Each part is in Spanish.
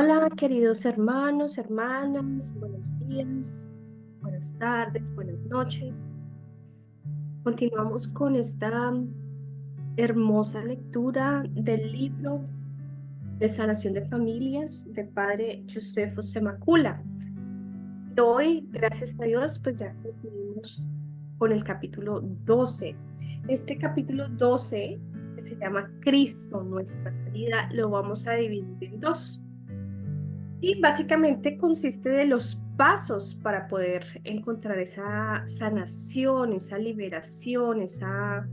Hola, queridos hermanos, hermanas, buenos días, buenas tardes, buenas noches. Continuamos con esta hermosa lectura del libro de sanación de familias del padre Josefo Semacula. Hoy, gracias a Dios, pues ya concluimos con el capítulo 12. Este capítulo 12, que se llama Cristo, nuestra salida, lo vamos a dividir en dos. Y básicamente consiste de los pasos para poder encontrar esa sanación, esa liberación, esa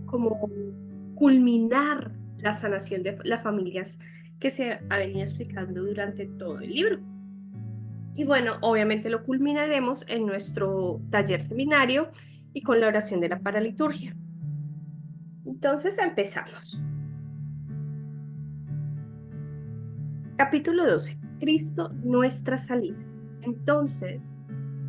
como culminar la sanación de las familias que se ha venido explicando durante todo el libro. Y bueno, obviamente lo culminaremos en nuestro taller seminario y con la oración de la paraliturgia. Entonces empezamos. Capítulo 12. Cristo, nuestra salida. Entonces,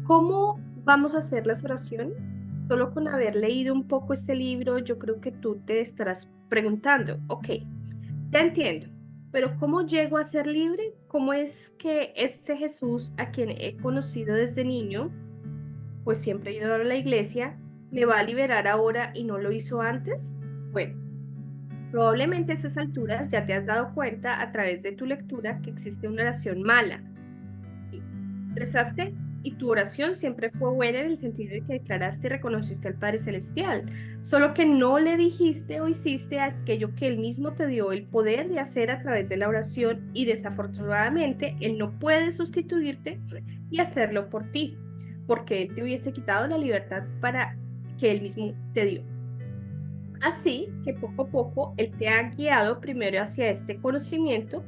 ¿cómo vamos a hacer las oraciones? Solo con haber leído un poco este libro, yo creo que tú te estarás preguntando, ok, ya entiendo, pero ¿cómo llego a ser libre? ¿Cómo es que este Jesús, a quien he conocido desde niño, pues siempre he ido a la iglesia, me va a liberar ahora y no lo hizo antes? Bueno. Probablemente a estas alturas ya te has dado cuenta a través de tu lectura que existe una oración mala. Y rezaste y tu oración siempre fue buena en el sentido de que declaraste y reconociste al Padre Celestial, solo que no le dijiste o hiciste aquello que Él mismo te dio el poder de hacer a través de la oración y desafortunadamente Él no puede sustituirte y hacerlo por ti, porque Él te hubiese quitado la libertad para que Él mismo te dio. Así que poco a poco Él te ha guiado primero hacia este conocimiento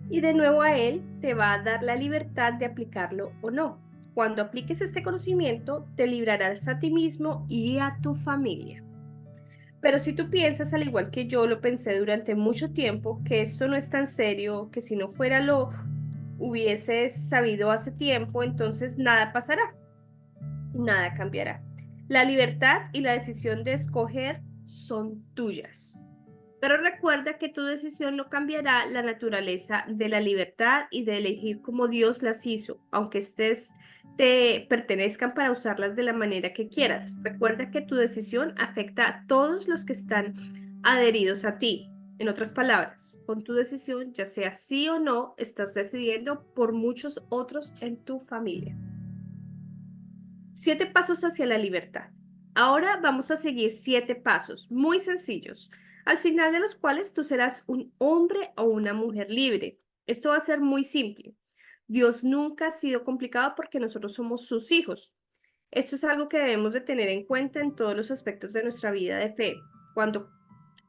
y de nuevo a Él te va a dar la libertad de aplicarlo o no. Cuando apliques este conocimiento, te librarás a ti mismo y a tu familia. Pero si tú piensas, al igual que yo lo pensé durante mucho tiempo, que esto no es tan serio, que si no fuera lo hubieses sabido hace tiempo, entonces nada pasará, nada cambiará. La libertad y la decisión de escoger son tuyas. Pero recuerda que tu decisión no cambiará la naturaleza de la libertad y de elegir como Dios las hizo, aunque estés te pertenezcan para usarlas de la manera que quieras. Recuerda que tu decisión afecta a todos los que están adheridos a ti. En otras palabras, con tu decisión, ya sea sí o no, estás decidiendo por muchos otros en tu familia. 7 pasos hacia la libertad. Ahora vamos a seguir 7 pasos muy sencillos, al final de los cuales tú serás un hombre o una mujer libre. Esto va a ser muy simple. Dios nunca ha sido complicado porque nosotros somos sus hijos. Esto es algo que debemos de tener en cuenta en todos los aspectos de nuestra vida de fe. Cuando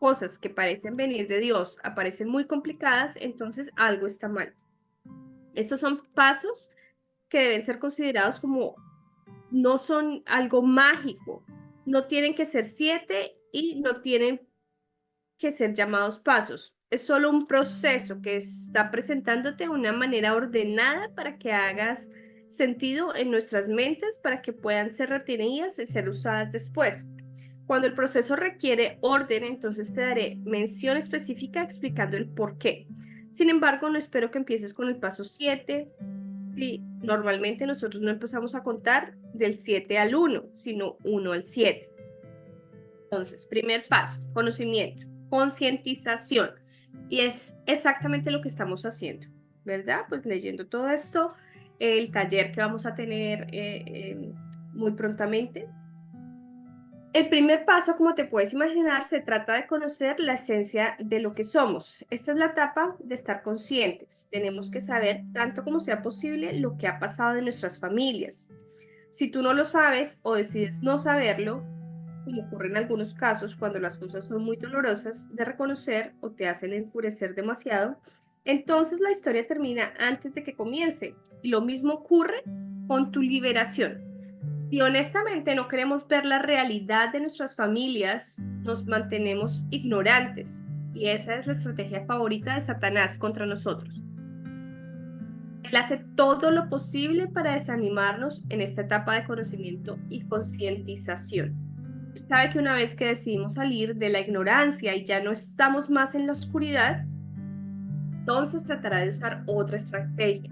cosas que parecen venir de Dios aparecen muy complicadas, entonces algo está mal. Estos son pasos que deben ser considerados como no son algo mágico, no tienen que ser 7 y no tienen que ser llamados pasos. Es solo un proceso que está presentándote de una manera ordenada para que hagas sentido en nuestras mentes, para que puedan ser retenidas y ser usadas después. Cuando el proceso requiere orden, entonces te daré mención específica explicando el por qué. Sin embargo, no espero que empieces con el paso 7. Sí, normalmente nosotros no empezamos a contar del 7 al 1, sino 1 al 7. Entonces, primer paso, conocimiento, concientización. Y es exactamente lo que estamos haciendo, ¿verdad? Pues leyendo todo esto, el taller que vamos a tener muy prontamente. El primer paso, como te puedes imaginar, se trata de conocer la esencia de lo que somos. Esta es la etapa de estar conscientes. Tenemos que saber, tanto como sea posible, lo que ha pasado en nuestras familias. Si tú no lo sabes o decides no saberlo, como ocurre en algunos casos cuando las cosas son muy dolorosas de reconocer o te hacen enfurecer demasiado, entonces la historia termina antes de que comience. Y lo mismo ocurre con tu liberación. Si honestamente no queremos ver la realidad de nuestras familias, nos mantenemos ignorantes. Y esa es la estrategia favorita de Satanás contra nosotros. Él hace todo lo posible para desanimarnos en esta etapa de conocimiento y concientización. Él sabe que una vez que decidimos salir de la ignorancia y ya no estamos más en la oscuridad, entonces tratará de usar otra estrategia,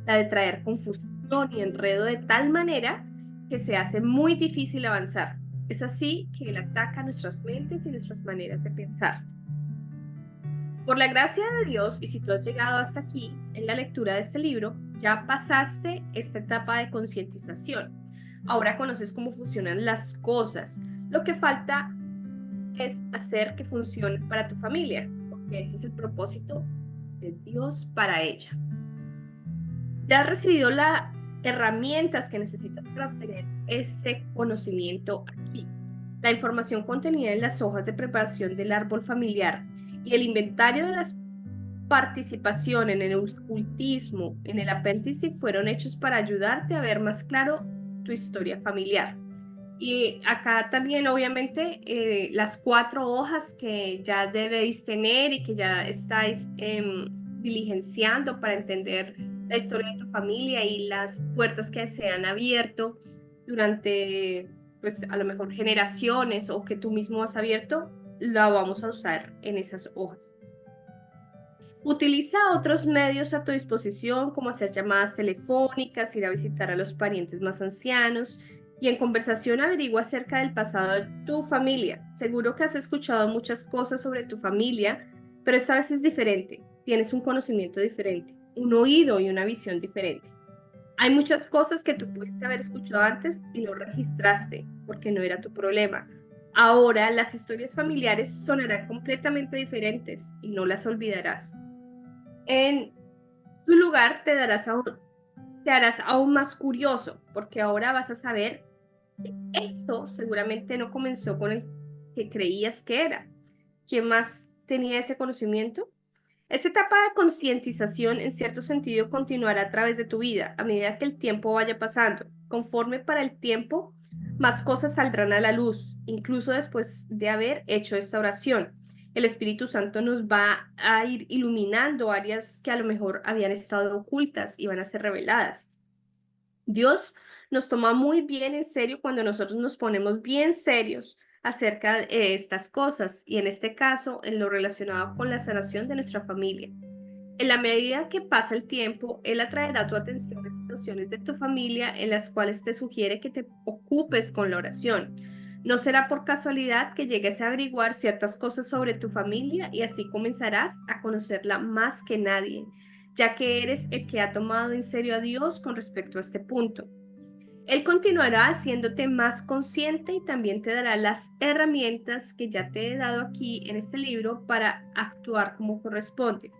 la de traer confusión y enredo de tal manera que se hace muy difícil avanzar. Es así que él ataca nuestras mentes y nuestras maneras de pensar. Por la gracia de Dios, y si tú has llegado hasta aquí en la lectura de este libro, ya pasaste esta etapa de concientización. Ahora conoces cómo funcionan las cosas. Lo que falta es hacer que funcione para tu familia, porque ese es el propósito de Dios para ella. Ya has recibido las herramientas que necesitas para obtener ese conocimiento aquí. La información contenida en las hojas de preparación del árbol familiar y el inventario de las participación en el ocultismo, en el apéndice, fueron hechos para ayudarte a ver más claro tu historia familiar. Y acá también, obviamente, las 4 hojas que ya debéis tener y que ya estáis diligenciando para entender la historia de tu familia y las puertas que se han abierto durante, pues, a lo mejor generaciones o que tú mismo has abierto, la vamos a usar en esas hojas. Utiliza otros medios a tu disposición, como hacer llamadas telefónicas, ir a visitar a los parientes más ancianos y en conversación averigua acerca del pasado de tu familia. Seguro que has escuchado muchas cosas sobre tu familia, pero esta vez es diferente. Tienes un conocimiento diferente, un oído y una visión diferente. Hay muchas cosas que tú pudiste haber escuchado antes y no registraste porque no era tu problema. Ahora las historias familiares sonarán completamente diferentes y no las olvidarás. En su lugar te harás aún más curioso, porque ahora vas a saber que eso seguramente no comenzó con el que creías que era. ¿Quién más tenía ese conocimiento? Esta etapa de concientización, en cierto sentido, continuará a través de tu vida, a medida que el tiempo vaya pasando. Conforme para el tiempo, más cosas saldrán a la luz, incluso después de haber hecho esta oración. El Espíritu Santo nos va a ir iluminando áreas que a lo mejor habían estado ocultas y van a ser reveladas. Dios nos toma muy bien en serio cuando nosotros nos ponemos bien serios acerca de estas cosas y en este caso en lo relacionado con la sanación de nuestra familia. En la medida que pasa el tiempo, Él atraerá tu atención a situaciones de tu familia en las cuales te sugiere que te ocupes con la oración. No será por casualidad que llegues a averiguar ciertas cosas sobre tu familia y así comenzarás a conocerla más que nadie, ya que eres el que ha tomado en serio a Dios con respecto a este punto. Él continuará haciéndote más consciente y también te dará las herramientas que ya te he dado aquí en este libro para actuar como corresponde.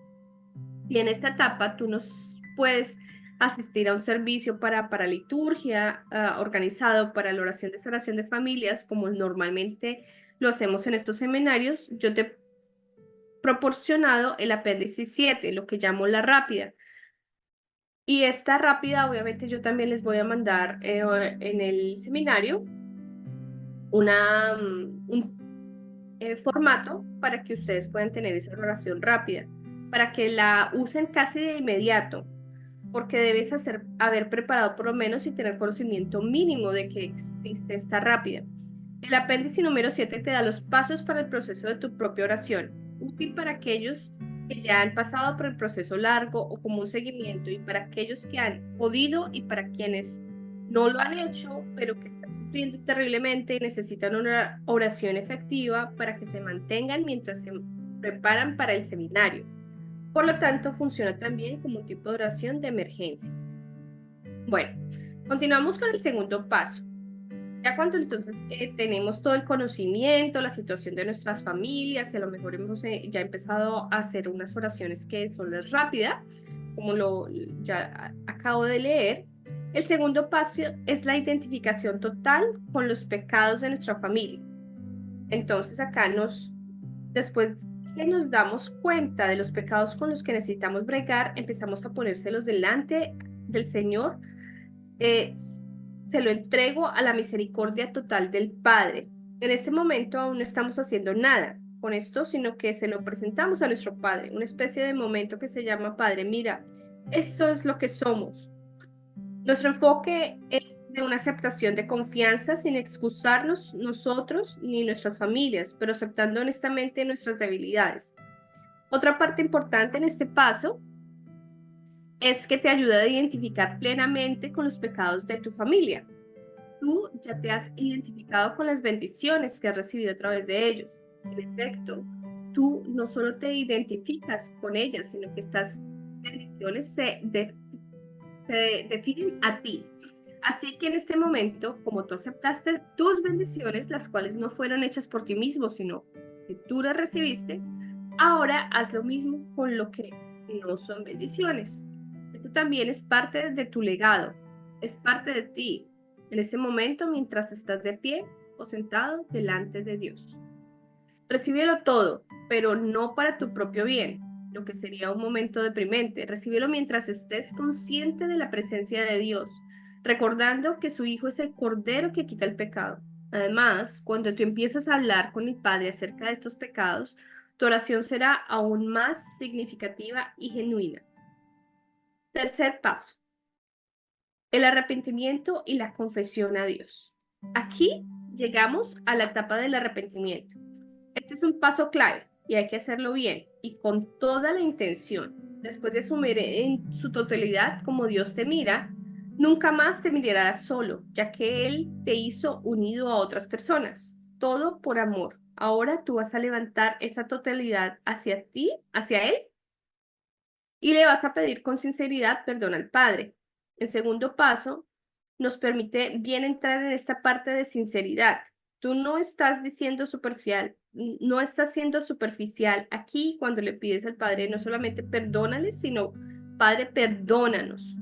Y en esta etapa tú nos puedes asistir a un servicio para liturgia organizado para la oración de sanación de familias, como normalmente lo hacemos en estos seminarios. Yo te he proporcionado el apéndice 7, lo que llamo la rápida. Y esta rápida, obviamente, yo también les voy a mandar en el seminario un formato para que ustedes puedan tener esa oración rápida, para que la usen casi de inmediato, porque debes haber preparado por lo menos y tener conocimiento mínimo de que existe esta rápida. El apéndice número 7 te da los pasos para el proceso de tu propia oración, útil para aquellos que ya han pasado por el proceso largo o como un seguimiento y para aquellos que han podido y para quienes no lo han hecho, pero que están sufriendo terriblemente y necesitan una oración efectiva para que se mantengan mientras se preparan para el seminario. Por lo tanto, funciona también como un tipo de oración de emergencia. Bueno, continuamos con el segundo paso. Ya cuando entonces tenemos todo el conocimiento, la situación de nuestras familias, y a lo mejor hemos ya empezado a hacer unas oraciones que son las rápidas, como lo ya acabo de leer. El segundo paso es la identificación total con los pecados de nuestra familia. Entonces acá después que nos damos cuenta de los pecados con los que necesitamos bregar, empezamos a ponérselos delante del Señor. Se lo entrego a la misericordia total del Padre. En este momento aún no estamos haciendo nada con esto, sino que se lo presentamos a nuestro Padre, una especie de momento que se llama Padre, mira, esto es lo que somos. Nuestro enfoque es de una aceptación de confianza sin excusarnos nosotros ni nuestras familias, pero aceptando honestamente nuestras debilidades. Otra parte importante en este paso es que te ayuda a identificar plenamente con los pecados de tu familia. Tú ya te has identificado con las bendiciones que has recibido a través de ellos. En efecto, tú no solo te identificas con ellas, sino que estas bendiciones se definen a ti. Así que en este momento, como tú aceptaste tus bendiciones, las cuales no fueron hechas por ti mismo, sino que tú las recibiste, ahora haz lo mismo con lo que no son bendiciones. Esto también es parte de tu legado, es parte de ti, en este momento mientras estás de pie o sentado delante de Dios. Recíbelo todo, pero no para tu propio bien, lo que sería un momento deprimente. Recíbelo mientras estés consciente de la presencia de Dios, recordando que su Hijo es el Cordero que quita el pecado. Además, cuando tú empiezas a hablar con el Padre acerca de estos pecados, tu oración será aún más significativa y genuina. Tercer paso, el arrepentimiento y la confesión a Dios. Aquí llegamos a la etapa del arrepentimiento. Este es un paso clave y hay que hacerlo bien y con toda la intención. Después de asumir en su totalidad como Dios te mira, nunca más te mirarás solo, ya que Él te hizo unido a otras personas. Todo por amor. Ahora tú vas a levantar esa totalidad hacia ti, hacia Él, y le vas a pedir con sinceridad perdón al Padre. El segundo paso nos permite bien entrar en esta parte de sinceridad. Tú no estás diciendo superficial, no estás siendo superficial aquí cuando le pides al Padre, no solamente perdónale, sino Padre, perdónanos.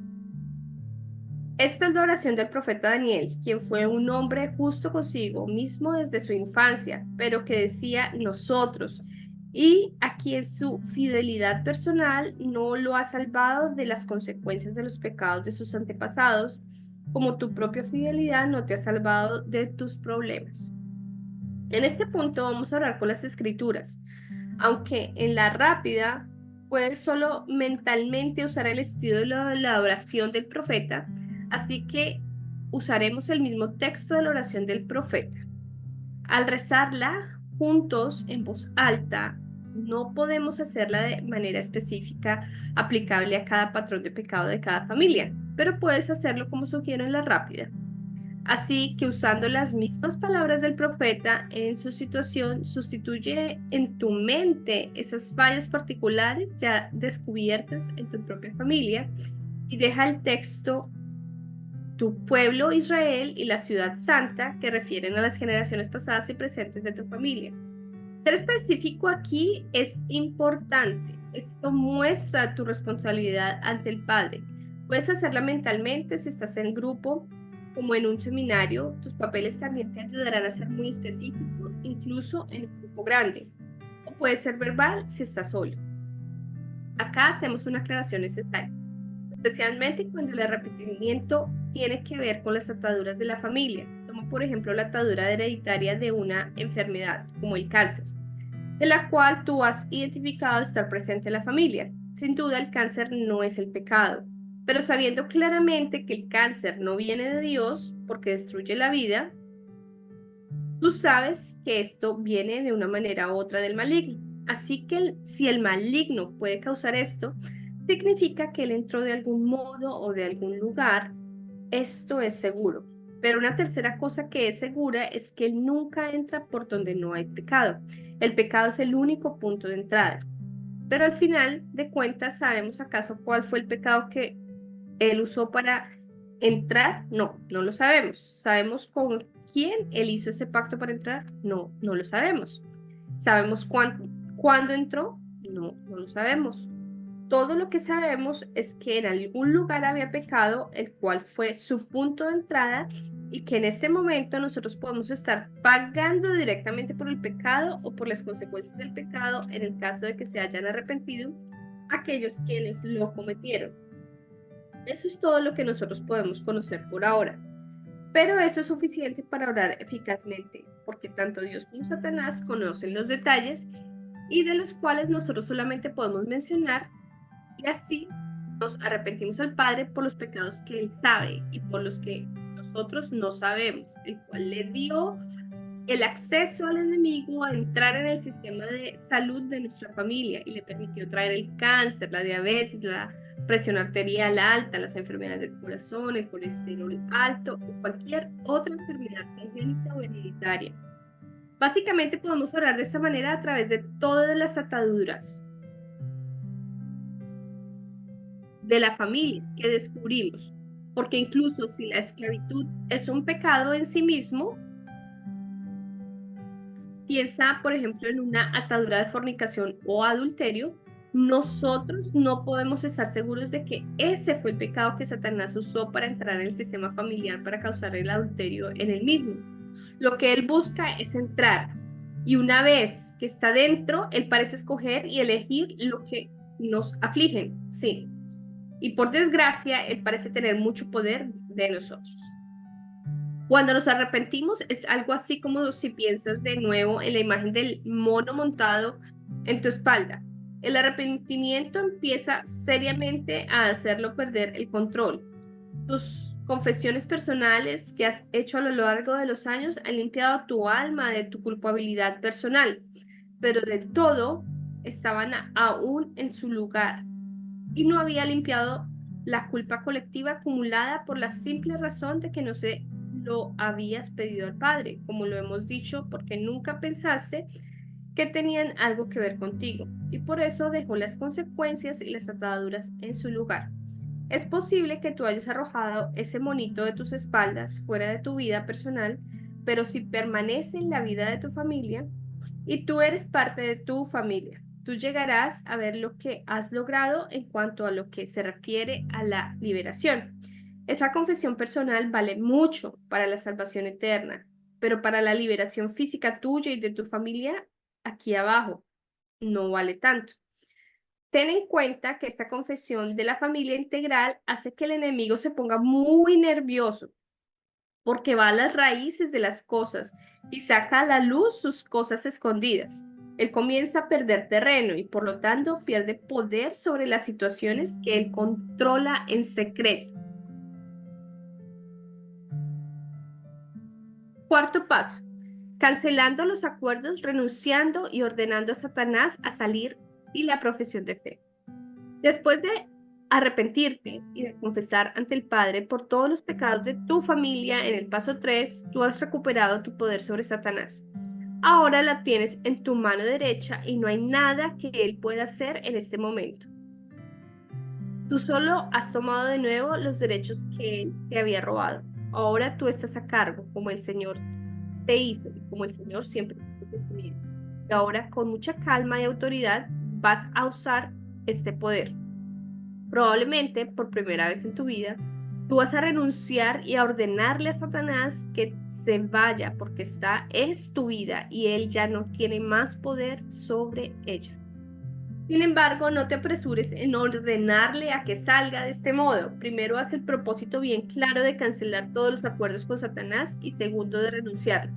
Esta es la oración del profeta Daniel, quien fue un hombre justo consigo mismo desde su infancia, pero que decía nosotros, y a quien su fidelidad personal no lo ha salvado de las consecuencias de los pecados de sus antepasados, como tu propia fidelidad no te ha salvado de tus problemas. En este punto vamos a orar con las escrituras, aunque en la rápida puedes solo mentalmente usar el estilo de la oración del profeta, así que usaremos el mismo texto de la oración del profeta. Al rezarla juntos en voz alta, no podemos hacerla de manera específica aplicable a cada patrón de pecado de cada familia, pero puedes hacerlo como sugiero en la rápida. Así que usando las mismas palabras del profeta en su situación, sustituye en tu mente esas fallas particulares ya descubiertas en tu propia familia y deja el texto tu pueblo Israel y la ciudad santa que refieren a las generaciones pasadas y presentes de tu familia. Ser específico aquí es importante. Esto muestra tu responsabilidad ante el Padre. Puedes hacerla mentalmente si estás en grupo, como en un seminario. Tus papeles también te ayudarán a ser muy específico, incluso en un grupo grande. O puede ser verbal si estás solo. Acá hacemos una aclaración necesaria, especialmente cuando el arrepentimiento tiene que ver con las ataduras de la familia. Toma, por ejemplo, la atadura hereditaria de una enfermedad, como el cáncer, de la cual tú has identificado estar presente en la familia. Sin duda, el cáncer no es el pecado, pero sabiendo claramente que el cáncer no viene de Dios porque destruye la vida, tú sabes que esto viene de una manera u otra del maligno. Así que si el maligno puede causar esto, significa que él entró de algún modo o de algún lugar. Esto es seguro. Pero una tercera cosa que es segura es que él nunca entra por donde no hay pecado. El pecado es el único punto de entrada. Pero al final de cuentas, ¿sabemos acaso cuál fue el pecado que él usó para entrar? No, no lo sabemos. ¿Sabemos con quién él hizo ese pacto para entrar? No, no lo sabemos. ¿Sabemos cuándo entró? No, no lo sabemos. Todo lo que sabemos es que en algún lugar había pecado, el cual fue su punto de entrada, y que en este momento nosotros podemos estar pagando directamente por el pecado o por las consecuencias del pecado en el caso de que se hayan arrepentido aquellos quienes lo cometieron. Eso es todo lo que nosotros podemos conocer por ahora. Pero eso es suficiente para orar eficazmente, porque tanto Dios como Satanás conocen los detalles y de los cuales nosotros solamente podemos mencionar, y así nos arrepentimos al Padre por los pecados que Él sabe y por los que nosotros no sabemos, el cual le dio el acceso al enemigo a entrar en el sistema de salud de nuestra familia y le permitió traer el cáncer, la diabetes, la presión arterial alta, las enfermedades del corazón, el colesterol alto o cualquier otra enfermedad congénita o hereditaria. Básicamente podemos orar de esta manera a través de todas las ataduras de la familia que descubrimos, porque incluso si la esclavitud es un pecado en sí mismo, piensa, por ejemplo, en una atadura de fornicación o adulterio, nosotros no podemos estar seguros de que ese fue el pecado que Satanás usó para entrar en el sistema familiar para causar el adulterio en el mismo. Lo que él busca es entrar, y una vez que está dentro, él parece escoger y elegir lo que nos afligen, sí. Y por desgracia, él parece tener mucho poder de nosotros. Cuando nos arrepentimos es algo así como si piensas de nuevo en la imagen del mono montado en tu espalda. El arrepentimiento empieza seriamente a hacerlo perder el control. Tus confesiones personales que has hecho a lo largo de los años han limpiado tu alma de tu culpabilidad personal, pero del todo estaban aún en su lugar y no había limpiado la culpa colectiva acumulada por la simple razón de que no se lo habías pedido al Padre, como lo hemos dicho, porque nunca pensaste que tenían algo que ver contigo, y por eso dejó las consecuencias y las ataduras en su lugar. Es posible que tú hayas arrojado ese monito de tus espaldas fuera de tu vida personal, pero si permanece en la vida de tu familia y tú eres parte de tu familia, tú llegarás a ver lo que has logrado en cuanto a lo que se refiere a la liberación. Esa confesión personal vale mucho para la salvación eterna, pero para la liberación física tuya y de tu familia, aquí abajo, no vale tanto. Ten en cuenta que esta confesión de la familia integral hace que el enemigo se ponga muy nervioso porque va a las raíces de las cosas y saca a la luz sus cosas escondidas. Él comienza a perder terreno y por lo tanto pierde poder sobre las situaciones que él controla en secreto. Cuarto paso, cancelando los acuerdos, renunciando y ordenando a Satanás a salir y la profesión de fe. Después de arrepentirte y de confesar ante el Padre por todos los pecados de tu familia, en el paso 3, tú has recuperado tu poder sobre Satanás. Ahora la tienes en tu mano derecha y no hay nada que él pueda hacer en este momento. Tú solo has tomado de nuevo los derechos que él te había robado. Ahora tú estás a cargo, como el Señor te hizo y como el Señor siempre te estuviera. Y ahora con mucha calma y autoridad vas a usar este poder. Probablemente por primera vez en tu vida, tú vas a renunciar y a ordenarle a Satanás que se vaya porque esta es tu vida y él ya no tiene más poder sobre ella. Sin embargo, no te apresures en ordenarle a que salga de este modo. Primero, haz el propósito bien claro de cancelar todos los acuerdos con Satanás y segundo, de renunciar.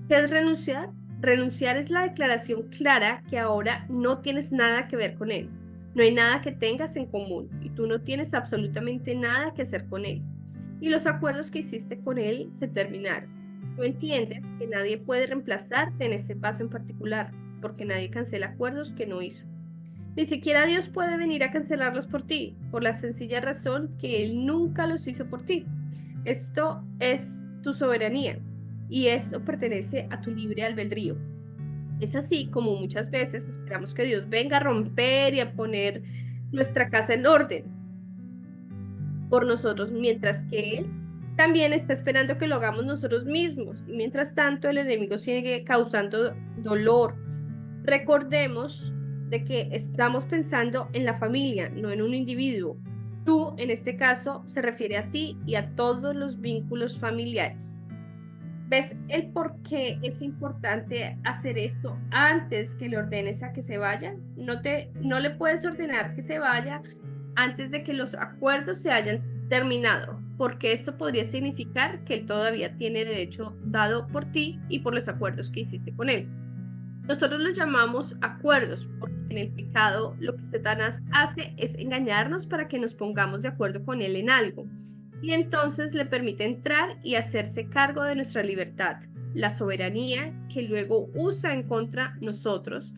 ¿Qué es renunciar? Renunciar es la declaración clara que ahora no tienes nada que ver con él. No hay nada que tengas en común y tú no tienes absolutamente nada que hacer con él. Y los acuerdos que hiciste con él se terminaron. Tú entiendes que nadie puede reemplazarte en este paso en particular, porque nadie cancela acuerdos que no hizo. Ni siquiera Dios puede venir a cancelarlos por ti, por la sencilla razón que Él nunca los hizo por ti. Esto es tu soberanía y esto pertenece a tu libre albedrío. Es así como muchas veces esperamos que Dios venga a romper y a poner nuestra casa en orden por nosotros, mientras que Él también está esperando que lo hagamos nosotros mismos. Y mientras tanto, el enemigo sigue causando dolor. Recordemos de que estamos pensando en la familia, no en un individuo. Tú, en este caso, se refiere a ti y a todos los vínculos familiares. ¿Ves el por qué es importante hacer esto antes que le ordenes a que se vaya? No le puedes ordenar que se vaya antes de que los acuerdos se hayan terminado, porque esto podría significar que él todavía tiene derecho dado por ti y por los acuerdos que hiciste con él. Nosotros los llamamos acuerdos, porque en el pecado lo que Satanás hace es engañarnos para que nos pongamos de acuerdo con él en algo, y entonces le permite entrar y hacerse cargo de nuestra libertad. la soberanía que luego usa en contra nosotros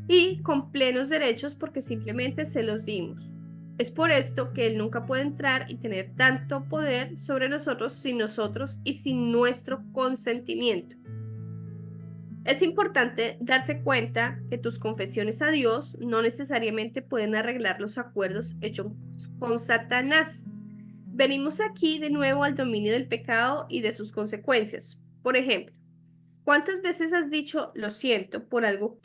y con plenos derechos porque simplemente se los dimos. Es por esto que Él nunca puede entrar y tener tanto poder sobre nosotros y sin nuestro consentimiento. Es importante darse cuenta que tus confesiones a Dios no necesariamente pueden arreglar los acuerdos hechos con Satanás. Venimos aquí de nuevo al dominio del pecado y de sus consecuencias. Por ejemplo, ¿cuántas veces has dicho lo siento por algo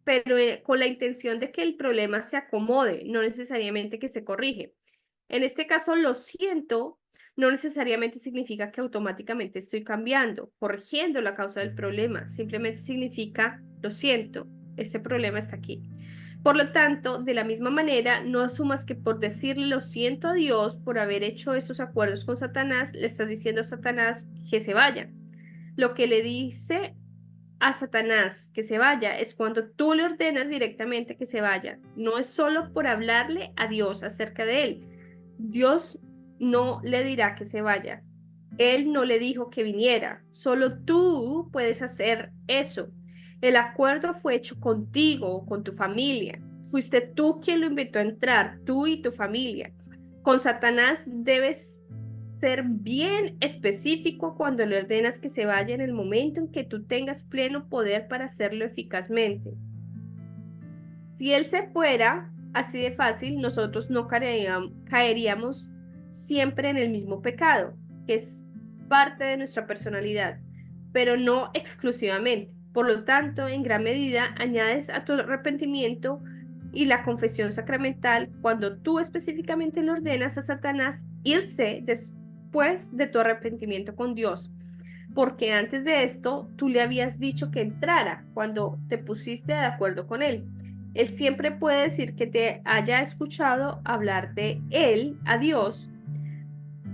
pero con la intención de que el problema se acomode, no necesariamente que se corrige? En este caso, lo siento no necesariamente significa que automáticamente estoy cambiando, corrigiendo la causa del problema. Simplemente significa, lo siento, ese problema está aquí. Por lo tanto, de la misma manera, no asumas que por decirle lo siento a Dios por haber hecho esos acuerdos con Satanás, le estás diciendo a Satanás que se vaya. Lo que le dice a Satanás que se vaya es cuando tú le ordenas directamente que se vaya. No es solo por hablarle a Dios acerca de él. Dios no le dirá que se vaya. Él no le dijo que viniera. Solo tú puedes hacer eso. El acuerdo fue hecho contigo, con tu familia. Fuiste tú quien lo invitó a entrar, tú y tu familia. Con Satanás debes ser bien específico cuando le ordenas que se vaya en el momento en que tú tengas pleno poder para hacerlo eficazmente. Si él se fuera así de fácil, nosotros no caeríamos siempre en el mismo pecado, que es parte de nuestra personalidad, pero no exclusivamente. Por lo tanto, en gran medida, añades a tu arrepentimiento y la confesión sacramental cuando tú específicamente le ordenas a Satanás irse después de tu arrepentimiento con Dios. Porque antes de esto, tú le habías dicho que entrara cuando te pusiste de acuerdo con él. Él siempre puede decir que te haya escuchado hablar de él a Dios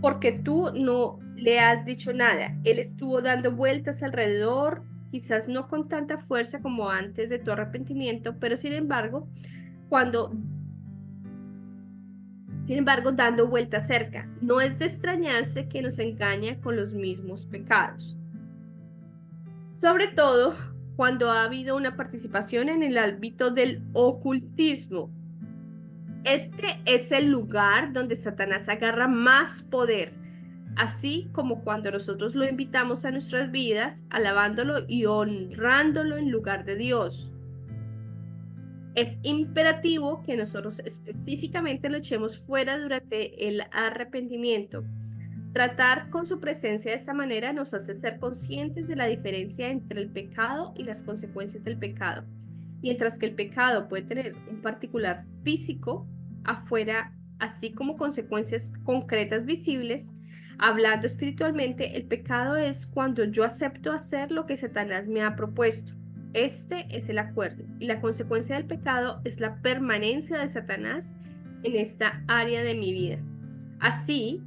porque tú no le has dicho nada. Él estuvo dando vueltas alrededor, quizás no con tanta fuerza como antes de tu arrepentimiento, pero sin embargo, dando vueltas cerca. No es de extrañarse que nos engaña con los mismos pecados. Sobre todo cuando ha habido una participación en el ámbito del ocultismo. Este es el lugar donde Satanás agarra más poder, así como cuando nosotros lo invitamos a nuestras vidas, alabándolo y honrándolo en lugar de Dios. Es imperativo que nosotros específicamente lo echemos fuera durante el arrepentimiento. Tratar con su presencia de esta manera nos hace ser conscientes de la diferencia entre el pecado y las consecuencias del pecado. Mientras que el pecado puede tener un particular físico afuera, así como consecuencias concretas visibles, hablando espiritualmente, el pecado es cuando yo acepto hacer lo que Satanás me ha propuesto. Este es el acuerdo y la consecuencia del pecado es la permanencia de Satanás en esta área de mi vida. Así,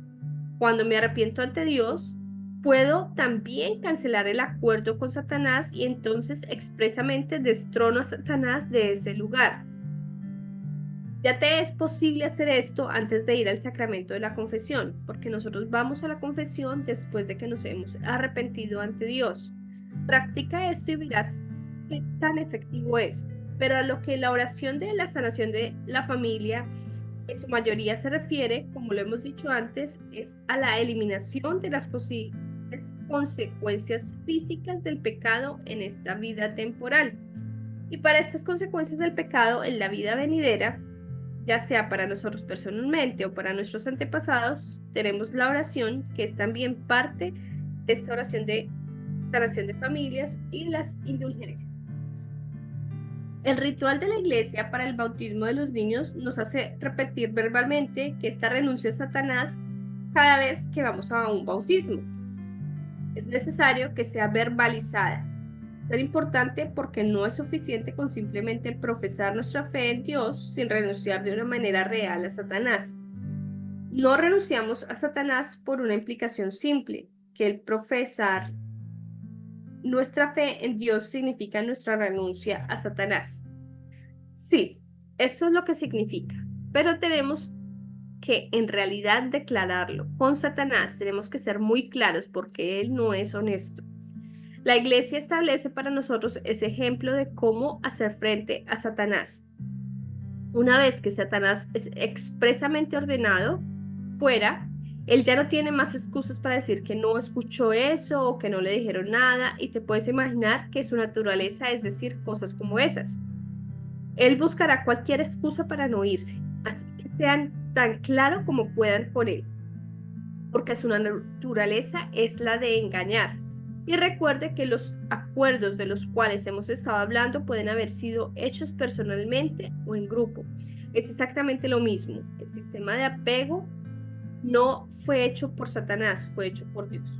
cuando me arrepiento ante Dios, puedo también cancelar el acuerdo con Satanás y entonces expresamente destrono a Satanás de ese lugar. Ya te es posible hacer esto antes de ir al sacramento de la confesión, porque nosotros vamos a la confesión después de que nos hemos arrepentido ante Dios. Practica esto y verás qué tan efectivo es. Pero a lo que la oración de la sanación de la familia en su mayoría se refiere, como lo hemos dicho antes, es a la eliminación de las posibles consecuencias físicas del pecado en esta vida temporal. Y para estas consecuencias del pecado en la vida venidera, ya sea para nosotros personalmente o para nuestros antepasados, tenemos la oración que es también parte de esta oración de sanación de familias y las indulgencias. El ritual de la iglesia para el bautismo de los niños nos hace repetir verbalmente que esta renuncia a Satanás cada vez que vamos a un bautismo. Es necesario que sea verbalizada. Es tan importante porque no es suficiente con simplemente profesar nuestra fe en Dios sin renunciar de una manera real a Satanás. No renunciamos a Satanás por una implicación simple, que el profesar nuestra fe en Dios significa nuestra renuncia a Satanás. Sí, eso es lo que significa, pero tenemos que en realidad declararlo. Con Satanás tenemos que ser muy claros porque él no es honesto. La iglesia establece para nosotros ese ejemplo de cómo hacer frente a Satanás. Una vez que Satanás es expresamente ordenado fuera, él ya no tiene más excusas para decir que no escuchó eso o que no le dijeron nada, y te puedes imaginar que su naturaleza es decir cosas como esas. Él buscará cualquier excusa para no irse, así que sean tan claro como puedan con él, porque su naturaleza es la de engañar. Y recuerde que los acuerdos de los cuales hemos estado hablando pueden haber sido hechos personalmente o en grupo. Es exactamente lo mismo. El sistema de apego no fue hecho por Satanás, fue hecho por Dios.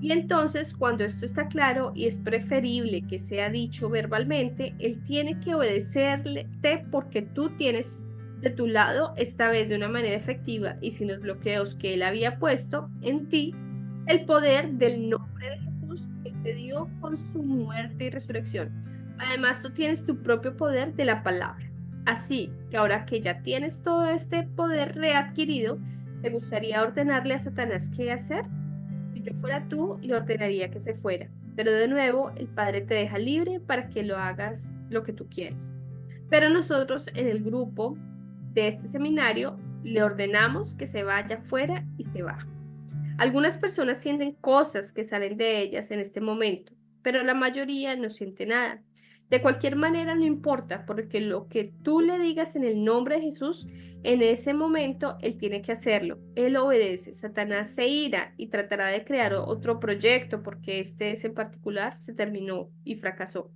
Y entonces, cuando esto está claro y es preferible que sea dicho verbalmente, él tiene que obedecerle porque tú tienes de tu lado, esta vez de una manera efectiva y sin los bloqueos que él había puesto en ti, el poder del nombre de Jesús que te dio con su muerte y resurrección. Además, tú tienes tu propio poder de la palabra. Así que ahora que ya tienes todo este poder readquirido, ¿te gustaría ordenarle a Satanás qué hacer? Si yo fuera tú, le ordenaría que se fuera. Pero de nuevo, el Padre te deja libre para que lo hagas lo que tú quieras. Pero nosotros en el grupo de este seminario le ordenamos que se vaya fuera y se va. Algunas personas sienten cosas que salen de ellas en este momento, pero la mayoría no siente nada. De cualquier manera, no importa, porque lo que tú le digas en el nombre de Jesús, en ese momento, Él tiene que hacerlo. Él obedece. Satanás se irá y tratará de crear otro proyecto, porque este en particular se terminó y fracasó.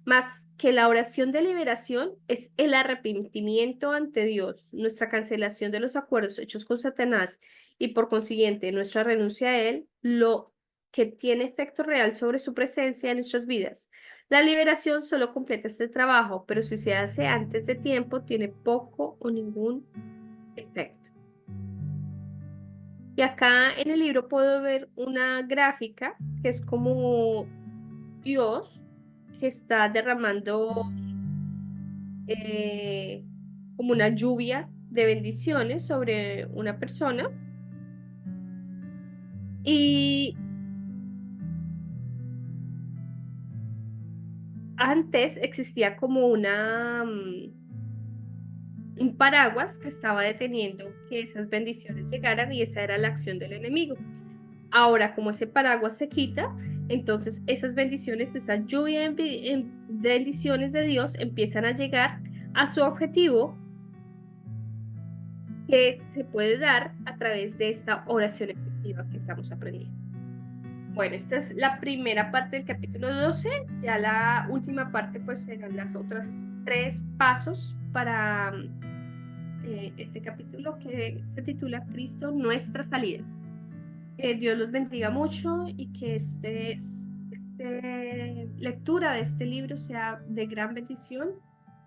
Más que la oración de liberación es el arrepentimiento ante Dios, nuestra cancelación de los acuerdos hechos con Satanás y por consiguiente nuestra renuncia a él, lo que tiene efecto real sobre su presencia en nuestras vidas. La liberación solo completa este trabajo, pero si se hace antes de tiempo, tiene poco o ningún efecto. Y acá en el libro puedo ver una gráfica que es como Dios que está derramando eh, como una lluvia de bendiciones sobre una persona. Y antes existía como un paraguas que estaba deteniendo que esas bendiciones llegaran y esa era la acción del enemigo. Ahora, como ese paraguas se quita, entonces esas bendiciones, esa lluvia de bendiciones de Dios empiezan a llegar a su objetivo que se puede dar a través de esta oración efectiva que estamos aprendiendo. Bueno, esta es la primera parte del capítulo 12. Ya la última parte pues serán las otras 3 pasos para este capítulo que se titula Cristo, nuestra salida. Dios los bendiga mucho y que lectura de este libro sea de gran bendición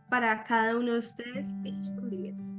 para cada uno de ustedes y sus familias.